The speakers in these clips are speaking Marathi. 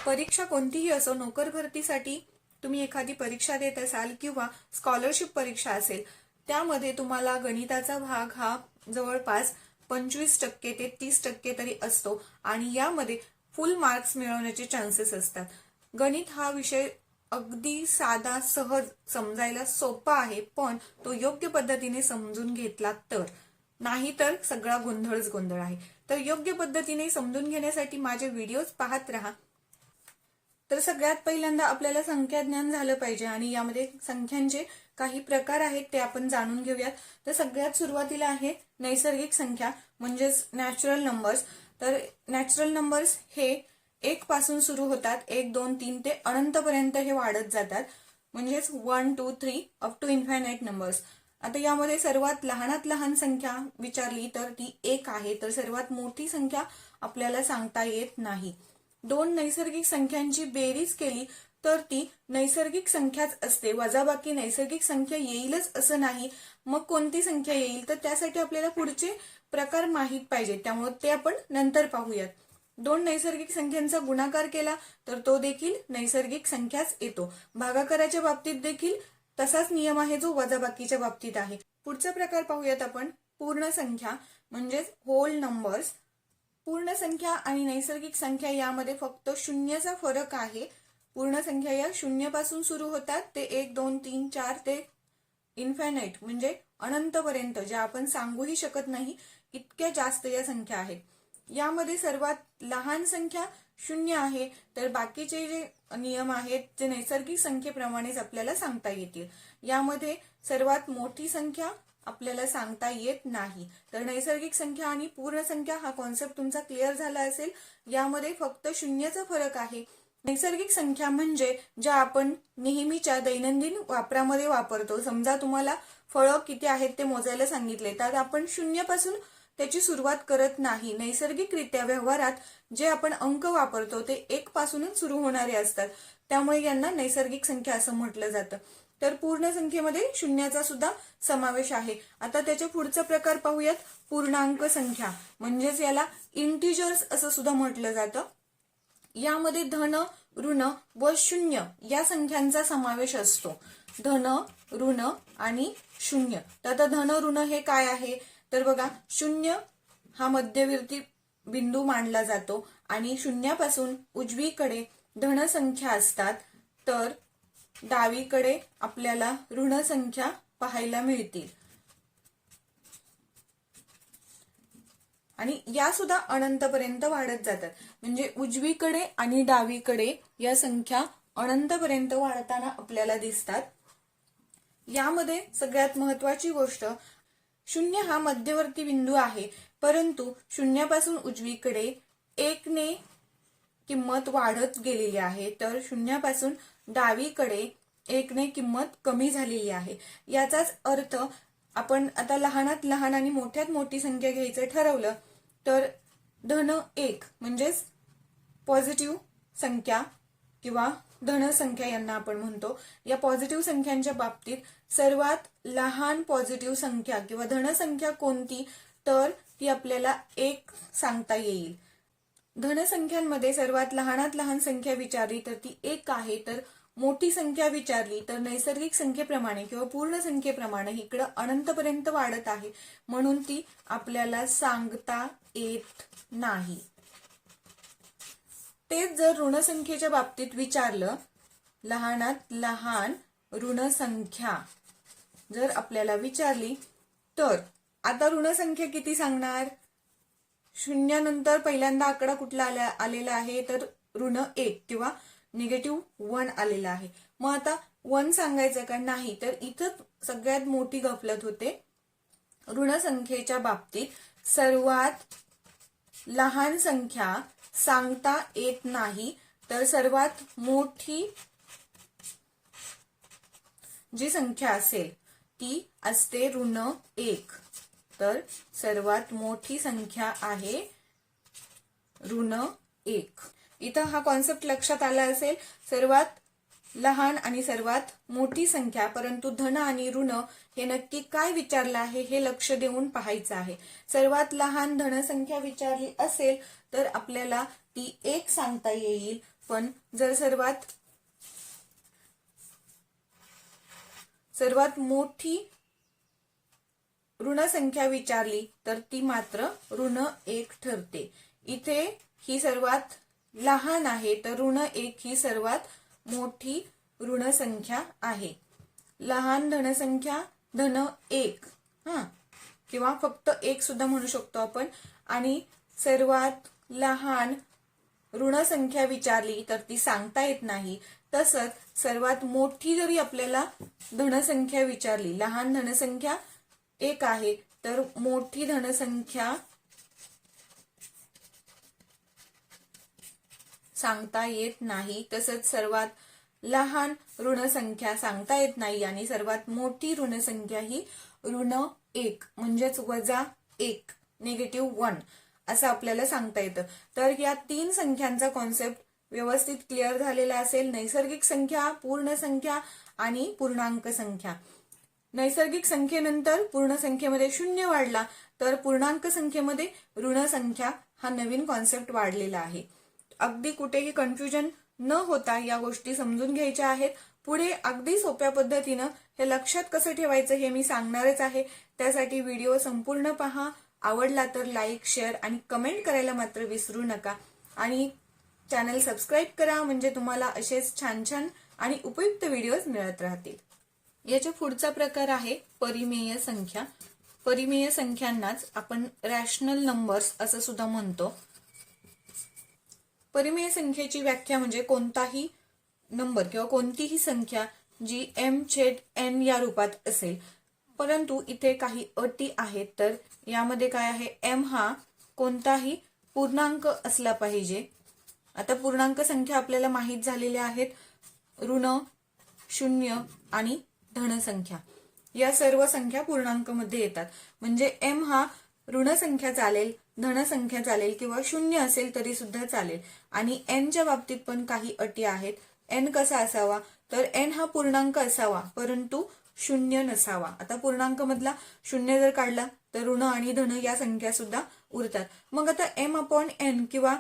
परीक्षा कोणतीही असो, नोकर भरतीसाठी तुम्ही एखादी परीक्षा देत असाल किंवा स्कॉलरशिप परीक्षा असेल, त्यामध्ये तुम्हाला गणिताचा भाग हा जवळपास 25% ते 30% तरी असतो आणि यामध्ये फुल मार्क्स मिळवण्याचे चान्सेस असतात. गणित हा विषय अगदी साधा, सहज, समजायला सोपा आहे, पण तो योग्य पद्धतीने समजून घेतला तर, नाहीतर सगळा गोंधळच गोंधळ आहे. तर योग्य पद्धतीने समजून घेण्यासाठी माझे व्हिडिओज पाहत राहा. तर सगळ्यात पहिल्यांदा आपल्याला संख्या ज्ञान झालं पाहिजे आणि यामध्ये संख्यांचे काही प्रकार आहेत ते आपण जाणून घेऊयात. तर सगळ्यात सुरुवातीला आहे नैसर्गिक संख्या म्हणजेच नॅचरल नंबर्स. तर नॅचरल नंबर्स हे 1 पासून सुरू होतात, 1, 2, 3 ते अनंतपर्यंत हे वाढत जातात, म्हणजेच 1, 2, 3 अप टू इन्फायनाईट नंबर्स. आता यामध्ये सर्वात लहानात लहान संख्या विचारली तर ती 1 आहे. तर सर्वात मोठी संख्या आपल्याला सांगता येत नाही. 2 नैसर्गिक संख्यांची बेरीज केली तर ती नैसर्गिक संख्याच असते, वजाबाकी नैसर्गिक संख्या येईलच असं नाही. मग कोणती संख्या येईल, तर त्यासाठी आपल्याला पुढचे प्रकार माहीत पाहिजे, त्यामुळे ते आपण नंतर पाहूयात. 2 नैसर्गिक संख्यांचा गुणाकार केला तर तो देखील नैसर्गिक संख्याच येतो. भागाकाराच्या बाबतीत देखील तसाच नियम आहे जो वजाबाकीच्या बाबतीत आहे. पुढचा प्रकार पाहूयात आपण, पूर्ण संख्या म्हणजेच होल नंबर्स. पूर्ण संख्या आणि नैसर्गिक संख्या यामध्ये फक्त शून्याचा फरक आहे. पूर्ण संख्या या 0 पासून सुरू होतात ते 1, 2, 3, 4 ते इन्फायनाईट म्हणजे अनंतपर्यंत, ज्या आपण सांगूही शकत नाही इतक्या जास्त या संख्या आहेत. यामध्ये सर्वात लहान संख्या 0 आहे, तर बाकीचे जे नियम आहेत जे नैसर्गिक संख्येप्रमाणेच आपल्याला सांगता येतील. यामध्ये सर्वात मोठी संख्या आपल्याला सांगता येत नाही. तर नैसर्गिक संख्या आणि पूर्ण संख्या हा कॉन्सेप्ट तुमचा क्लिअर झाला असेल. यामध्ये फक्त 0चा फरक आहे. नैसर्गिक संख्या म्हणजे ज्या आपण नेहमीच्या दैनंदिन वापरामध्ये वापरतो. समजा तुम्हाला फळं किती आहेत ते मोजायला सांगितले तर आपण 0 पासून त्याची सुरुवात करत नाही. नैसर्गिकरित्या व्यवहारात जे आपण अंक वापरतो ते 1 पासूनच सुरू होणारे असतात, त्यामुळे यांना नैसर्गिक संख्या असं म्हटलं जातं. तर पूर्ण संख्येमध्ये 0चा सुद्धा समावेश आहे. आता त्याच्या पुढचा प्रकार पाहूयात, पूर्णांक संख्या म्हणजेच याला इंटिजर्स असं सुद्धा म्हटलं जातं. यामध्ये धन, ऋण व शून्य या संख्यांचा समावेश असतो. धन, ऋण आणि शून्य. तर आता धन ऋण हे काय आहे, तर बघा, 0 हा मध्यवर्ती बिंदू मानला जातो आणि शून्यापासून उजवीकडे धन संख्या असतात, तर डावीकडे आपल्याला ऋण संख्या पाहायला मिळतील आणि या सुद्धा अनंतपर्यंत वाढत जातात. म्हणजे उजवीकडे आणि डावीकडे या संख्या अनंतपर्यंत वाढताना आपल्याला दिसतात. यामध्ये सगळ्यात महत्वाची गोष्ट, 0 हा मध्यवर्ती बिंदू आहे, परंतु शून्यापासून उजवीकडे 1 ने किंमत वाढत गेलेली आहे, तर शून्यापासून डावीकडे 1 ने किंमत कमी झालेली आहे. याचाच अर्थ आपण आता लहानात लहान आणि मोठ्यात मोठी संख्या घ्यायचं ठरवलं तर धन 1 म्हणजेच पॉझिटिव्ह संख्या किंवा धनसंख्या यांना आपण म्हणतो. या पॉझिटिव्ह संख्यांच्या बाबतीत सर्वात लहान पॉझिटिव्ह संख्या किंवा धनसंख्या कोणती, तर ती आपल्याला 1 सांगता येईल. धनसंख्यांमध्ये सर्वात लहानात लहान संख्या विचारली तर ती 1 आहे, तर मोठी संख्या विचारली तर नैसर्गिक संख्येप्रमाणे किंवा पूर्ण संख्येप्रमाणे इकडं अनंतपर्यंत वाढत आहे, म्हणून ती आपल्याला सांगता येत नाही. तेच जर ऋणसंख्येच्या बाबतीत विचारलं, लहानात लहान ऋणसंख्या जर आपल्याला विचारली तर आता ऋणसंख्या किती सांगणार, शून्यानंतर पहिल्यांदा आकडा कुठला आलेला आहे, तर ऋण 1 किंवा -1 आलेला आहे. मग आता 1 सांगायचं का, नाही, तर इथं सगळ्यात मोठी गफलत होते. ऋणसंख्येच्या बाबतीत सर्वात लहान संख्या सांगता येत नाही, तर सर्वात मोठी जी संख्या असेल ती असते ऋण 1. तर सर्वात मोठी संख्या आहे ऋण 1. इथं हा कॉन्सेप्ट लक्षात आला असेल. सर्वात लहान आणि सर्वात मोठी संख्या, परंतु धन आणि ऋण हे नक्की काय विचारलं आहे हे लक्ष देऊन पाहायचं आहे. सर्वात लहान धनसंख्या विचारली असेल तर आपल्याला ती 1 सांगता येईल, पण जर सर्वात मोठी ऋण संख्या विचारली तर ती मात्र ऋण 1 ठरते. इथे ही सर्वात लहान आहे तर ऋण 1 ही सर्वात मोठी ऋण संख्या आहे. लहान धनसंख्या धन 1 किंवा फक्त 1 सुद्धा म्हणू शकतो आपण. आणि सर्वात लहान ऋण संख्या विचारली तर ती सांगता येत नाही. तसंच सर्वात मोठी जरी आपल्याला धनसंख्या विचारली, लहान धनसंख्या 1 आहे तर मोठी धनसंख्या सांगता येत नाही. तसंच सर्वात लहान ऋणसंख्या सांगता येत नाही आणि सर्वात मोठी ऋणसंख्या ही ऋण 1 म्हणजेच -1 -1 असं आपल्याला सांगता येतं. तर या 3 संख्यांचा कॉन्सेप्ट व्यवस्थित क्लिअर झालेला असेल. नैसर्गिक संख्या, पूर्ण संख्या आणि पूर्णांक संख्या. नैसर्गिक संख्येनंतर पूर्ण संख्येमध्ये 0 वाढला तर पूर्णांक संख्येमध्ये ऋण संख्या हा नवीन कॉन्सेप्ट वाढलेला आहे. अगदी कुठेही कन्फ्युजन न होता या गोष्टी समजून घ्यायच्या आहेत. पुढे अगदी सोप्या पद्धतीनं हे लक्षात कसं ठेवायचं हे मी सांगणारच आहे. त्यासाठी व्हिडिओ संपूर्ण पहा. आवडला तर लाईक, शेअर आणि कमेंट करायला मात्र विसरू नका. आणि चॅनल सबस्क्राईब करा म्हणजे तुम्हाला असेच छान छान आणि उपयुक्त व्हिडिओज मिळत राहतील. याच्या पुढचा प्रकार आहे परिमेय संख्या. परिमेय संख्यांनाच आपण रॅशनल नंबर्स असं सुद्धा म्हणतो. परिमेय संख्येची व्याख्या म्हणजे कोणताही नंबर किंवा कोणतीही संख्या जी m/n या रूपात असेल. परंतु इथे काही अटी आहेत. तर यामध्ये काय आहे, m हा कोणताही पूर्णांक असला पाहिजे. आता पूर्णांक संख्या आपल्याला माहीत झालेल्या आहेत, ऋण, 0 आणि धनसंख्या. या सर्व संख्या पूर्णांकामध्ये येतात. म्हणजे m हा ऋण संख्या चालेल, धनसंख्या चालेल किंवा 0 असेल तरी सुद्धा चालेल. आणि n च्या बाबतीत पण काही अटी आहेत. n कसा असावा तर n हा पूर्णांक असावा परंतु 0 नसावा. आता पूर्णांक मधला 0 जर काढला तर ऋण आणि धन या संख्या सुद्धा उरतात. मग आता m/n किंवा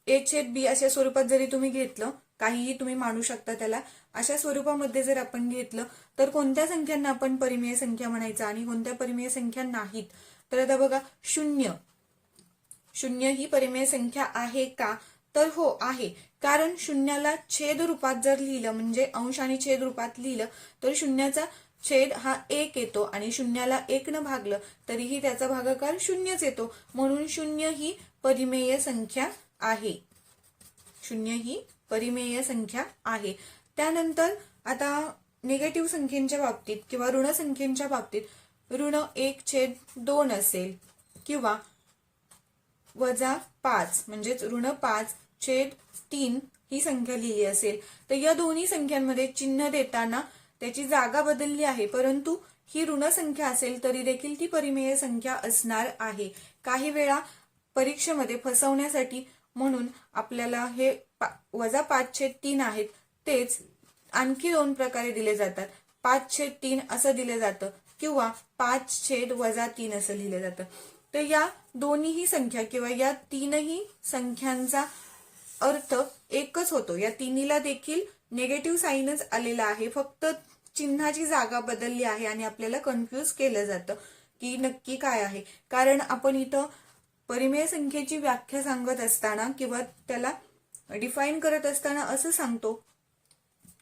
a/b अशा स्वरूपात जरी तुम्ही घेतलं, काहीही तुम्ही मानू शकता त्याला, अशा स्वरूपामध्ये जर आपण घेतलं तर कोणत्या संख्यांना आपण परिमेय संख्या म्हणायचं आणि कोणत्या परिमेय संख्या नाहीत. तर आता बघा, 0 ही परिमेय संख्या आहे का तर हो आहे. कारण 0ला छेद रूपात जर लिहिलं म्हणजे अंश आणि छेद रूपात लिहिलं तर 0चा छेद हा 1 येतो आणि 0ला 1 न भागलं तरीही त्याचा भागाकार 0च येतो. म्हणून 0 ही परिमेय संख्या आहे. 0 ही परिमेय संख्या आहे. त्यानंतर आता निगेटिव्ह संख्येच्या बाबतीत किंवा ऋण संख्येच्या बाबतीत ऋण 1/2 असेल किंवा -5 म्हणजेच ऋण 5/3 ही संख्या लिहिली असेल तर या दोन्ही संख्यांमध्ये चिन्ह देताना त्याची जागा बदलली आहे. परंतु ही ऋण संख्या असेल तरी देखील ती परिमेय संख्या असणार आहे. काही वेळा परीक्षेमध्ये फसवण्यासाठी म्हणून आपल्याला हे -5/3 आहेत तेच आणखी 2 प्रकारे दिले जातात. 5/3 असं दिलं जातं किंवा 5/-3 असं लिहिलं जातं. तर या दोन्हीही संख्या किंवा या 3ही संख्यांचा अर्थ एकच होतो. या तिन्हीला देखील निगेटिव्ह साईनच आलेला आहे, फक्त चिन्हाची जागा बदलली आहे आणि आपल्याला कन्फ्यूज केलं जातं की नक्की काय आहे. कारण आपण इथं परिमेय संख्येची व्याख्या सांगत असताना किंवा त्याला डिफाईन करत असताना असं सांगतो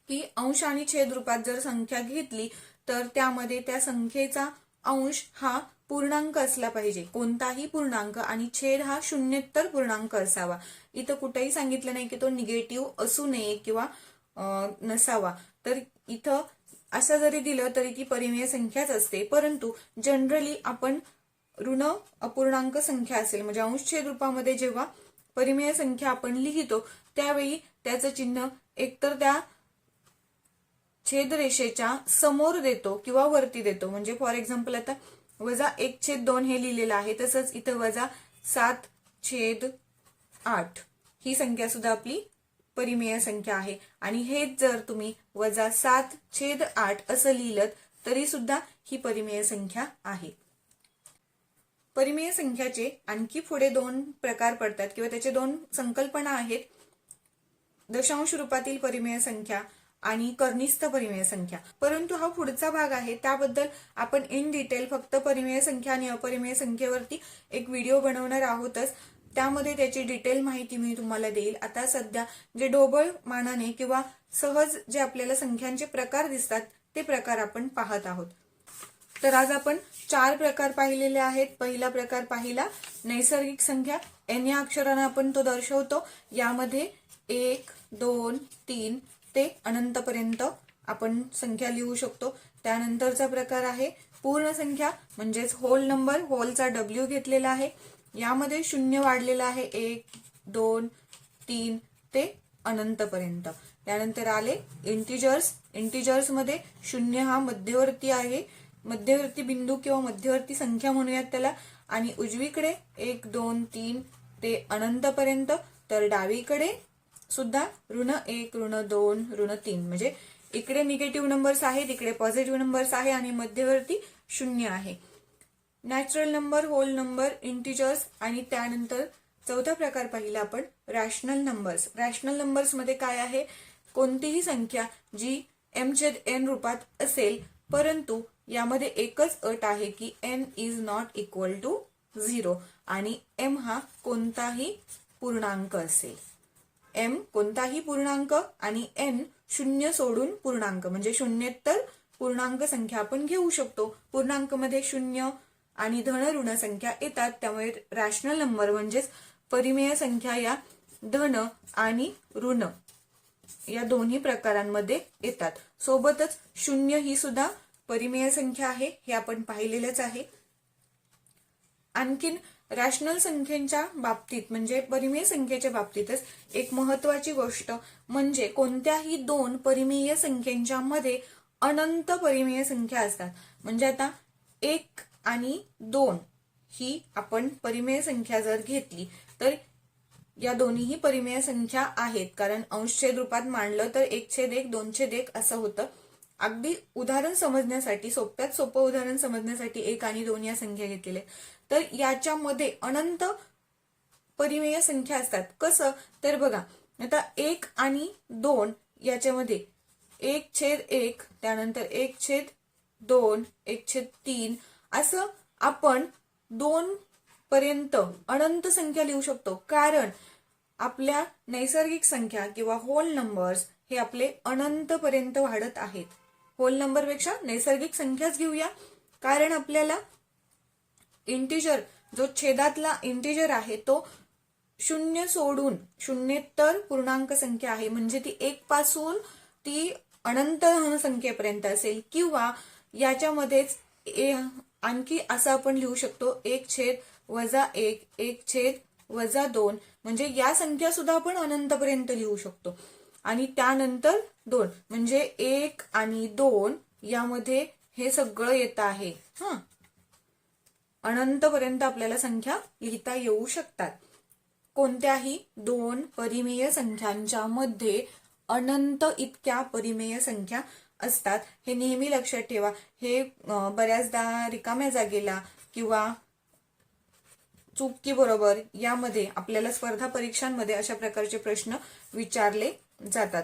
की अंश आणि छेद रूपात जर संख्या घेतली तर त्यामध्ये त्या संख्येचा अंश हा पूर्णांक असला पाहिजे, कोणताही पूर्णांक, आणि छेद हा शून्येतर पूर्णांक असावा. इथं कुठेही सांगितलं नाही की तो निगेटिव्ह असू नये किंवा नसावा. तर इथं असं जरी दिलं तरी ती परिमेय संख्याच असते. परंतु जनरली आपण ऋण अपूर्णांक संख्या असेल म्हणजे अंश छेद रूपामध्ये जेव्हा परिमेय संख्या आपण लिहितो त्यावेळी त्याचं चिन्ह एकतर त्या छेदरेषेच्या समोर देतो किंवा वरती देतो. म्हणजे फॉर एक्झाम्पल आता -1/2 हे लिहिलेलं आहे, तसंच इथं -7/8 ही संख्या सुद्धा आपली परिमेय संख्या आहे. आणि हेच जर तुम्ही -7/8 असं लिहिलं तरी सुद्धा ही परिमेय संख्या आहे. परिमेय संख्याचे आणखी पुढे 2 प्रकार पडतात किंवा त्याचे 2 संकल्पना आहेत. दशांश रूपातील परिमेय संख्या आणि कर्निस्थ परिमेय संख्या. परंतु हा पुढचा भाग आहे, त्याबद्दल आपण इन डिटेल फक्त परिमेय संख्या आणि अपरिमेय संख्येवरती एक व्हिडिओ बनवणार आहोतच. त्यामध्ये त्याची डिटेल माहिती मी तुम्हाला देईल. आता सध्या जे ढोबळ मानाने किंवा सहज जे आपल्याला संख्यांचे प्रकार दिसतात ते प्रकार आपण पाहत आहोत. तर आज आपण 4 प्रकार पाहिलेले आहेत. पहिला प्रकार पाहिला नैसर्गिक संख्या. एन या अक्षराने आपण तो दर्शवतो. यामध्ये 1, 2, 3 ते अनंतपर्यंत आपण संख्या लिहू शकतो. त्यानंतरचा प्रकार आहे पूर्ण संख्या म्हणजेच होल नंबर. होलचा W घेतलेला आहे. यामध्ये शून्य वाढलेला आहे 1, 2, 3 ते अनंतपर्यंत. त्यानंतर आले इंटिजर्स. इंटिजर्स मध्ये शून्य हा मध्यवर्ती आहे, मध्यवर्ती बिंदू किंवा मध्यवर्ती संख्या म्हणूयात त्याला. आणि उजवीकडे 1, 2, 3 ते अनंतपर्यंत. तर डावीकडे सुद्धा ऋण 1, ऋण 2, ऋण 3 म्हणजे इकडे निगेटिव्ह नंबर्स आहेत, इकडे पॉझिटिव्ह नंबर्स आहे आणि मध्यवर्ती शून्य आहे. Natural number, whole number, integers आणि त्यानंतर चौथा प्रकार पाहिला आपण रॅशनल नंबर्स. रॅशनल नंबर्स मध्ये काय आहे, कोणतीही संख्या जी m/n रूपात असेल, परंतु यामध्ये एकच अट आहे की n is not equal to 0 आणि m हा कोणताही पूर्णांक असेल. m कोणताही पूर्णांक आणि n शून्य सोडून पूर्णांक म्हणजे शून्येतर पूर्णांक संख्या आपण घेऊ शकतो. पूर्णांक मध्ये शून्य आणि धन ऋण संख्या येतात. त्यामुळे रॅशनल नंबर म्हणजेच परिमेय संख्या या धन आणि ऋण या दोन्ही प्रकारांमध्ये येतात. सोबतच शून्य ही सुद्धा परिमेय संख्या आहे, हे आपण पाहिलेलंच आहे. आणखीन रॅशनल संख्येच्या बाबतीत म्हणजे परिमेय संख्येच्या बाबतीतच एक महत्वाची गोष्ट म्हणजे कोणत्याही 2 परिमेय संख्येच्या मध्ये अनंत परिमेय संख्या असतात. म्हणजे आता 1 आणि 2 ही आपण परिमेय संख्या जर घेतली तर या दोन्हीही परिमेय संख्या आहेत, कारण अंशछेद रूपात मांडलं तर 1/1, 2/1 असं होतं. अगदी उदाहरण समजण्यासाठी, सोप्यात सोपं उदाहरण समजण्यासाठी 1 आणि 2 या संख्या घेतलेल्या. तर याच्यामध्ये अनंत परिमेय संख्या असतात. कसं तर बघा, आता 1 आणि 2 याच्यामध्ये 1/1, त्यानंतर 1/2, 1/3 असं आपण 2 पर्यंत अनंत संख्या लिहू शकतो. कारण आपल्या नैसर्गिक संख्या किंवा होल नंबर्स हे आपले अनंत पर्यंत वाढत आहेत. होल नंबर पेक्षा नैसर्गिक संख्याच घेऊया, कारण आपल्याला इंटिजर जो छेदातला इंटिजर आहे तो शून्य सोडून शून्येतर पूर्णांक संख्या आहे, म्हणजे ती 1 पासून ती अनंत धन संख्येपर्यंत असेल. किंवा याच्यामध्येच आणखी असं आपण लिहू शकतो 1/-1, 1/-2 म्हणजे या संख्या सुद्धा आपण अनंतपर्यंत लिहू शकतो. आणि त्यानंतर 2 म्हणजे 1 आणि 2 यामध्ये हे सगळं येतं आहे. अनंतपर्यंत आपल्याला संख्या लिहिता येऊ शकतात. कोणत्याही 2 परिमेय संख्यांच्या मध्ये अनंत इतक्या परिमेय संख्या असतात. हे नेहमी लक्षात ठेवा. हे बऱ्याचदा रिकाम्या जागेला किंवा चूक की बरोबर यामध्ये आपल्याला स्पर्धा परीक्षांमध्ये अशा प्रकारचे प्रश्न विचारले जातात.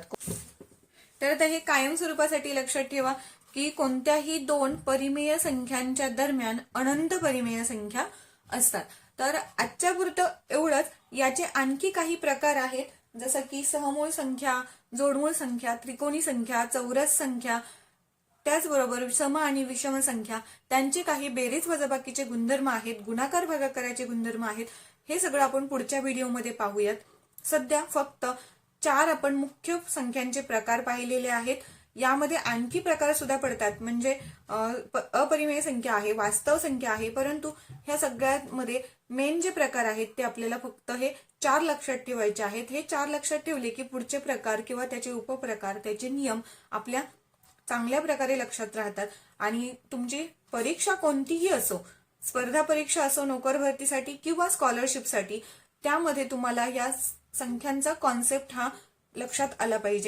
तर आता हे कायम स्वरूपासाठी लक्षात ठेवा की कोणत्याही 2 परिमेय संख्यांच्या दरम्यान अनंत परिमेय संख्या असतात. तर आजच्या पुरतं एवढंच. याचे आणखी काही प्रकार आहेत, जसं की सहमूळ संख्या, जोडमूळ संख्या, त्रिकोणी संख्या, चौरस संख्या, त्याचबरोबर सम आणि विषम संख्या, त्यांचे काही बेरीज वजाबाकीचे गुणधर्म आहेत, गुणाकार भागाकाराचे गुणधर्म आहेत. हे सगळं आपण पुढच्या व्हिडिओमध्ये पाहूयात. सध्या फक्त 4 आपण मुख्य संख्यांचे प्रकार पाहिलेले आहेत. यामध्ये आणखी प्रकार सुद्धा पडतात, म्हणजे अपरिमेय संख्या आहे, वास्तव संख्या आहे. परंतु ह्या सगळ्यांमध्ये मेन जे प्रकार आहेत ते आपल्याला फक्त हे 4 लक्षात ठेवायचे आहेत. हे 4 लक्षात ठेवले की पुढचे प्रकार किंवा त्याचे उपप्रकार, त्याचे नियम आपल्या चांगल्या प्रकारे लक्षात राहतात. आणि तुमची परीक्षा कोणतीही असो, स्पर्धा परीक्षा असो, नोकर भरतीसाठी किंवा स्कॉलरशिपसाठी, त्यामध्ये तुम्हाला या संख्यांचा कॉन्सेप्ट हा लक्षात आला पाहिजे.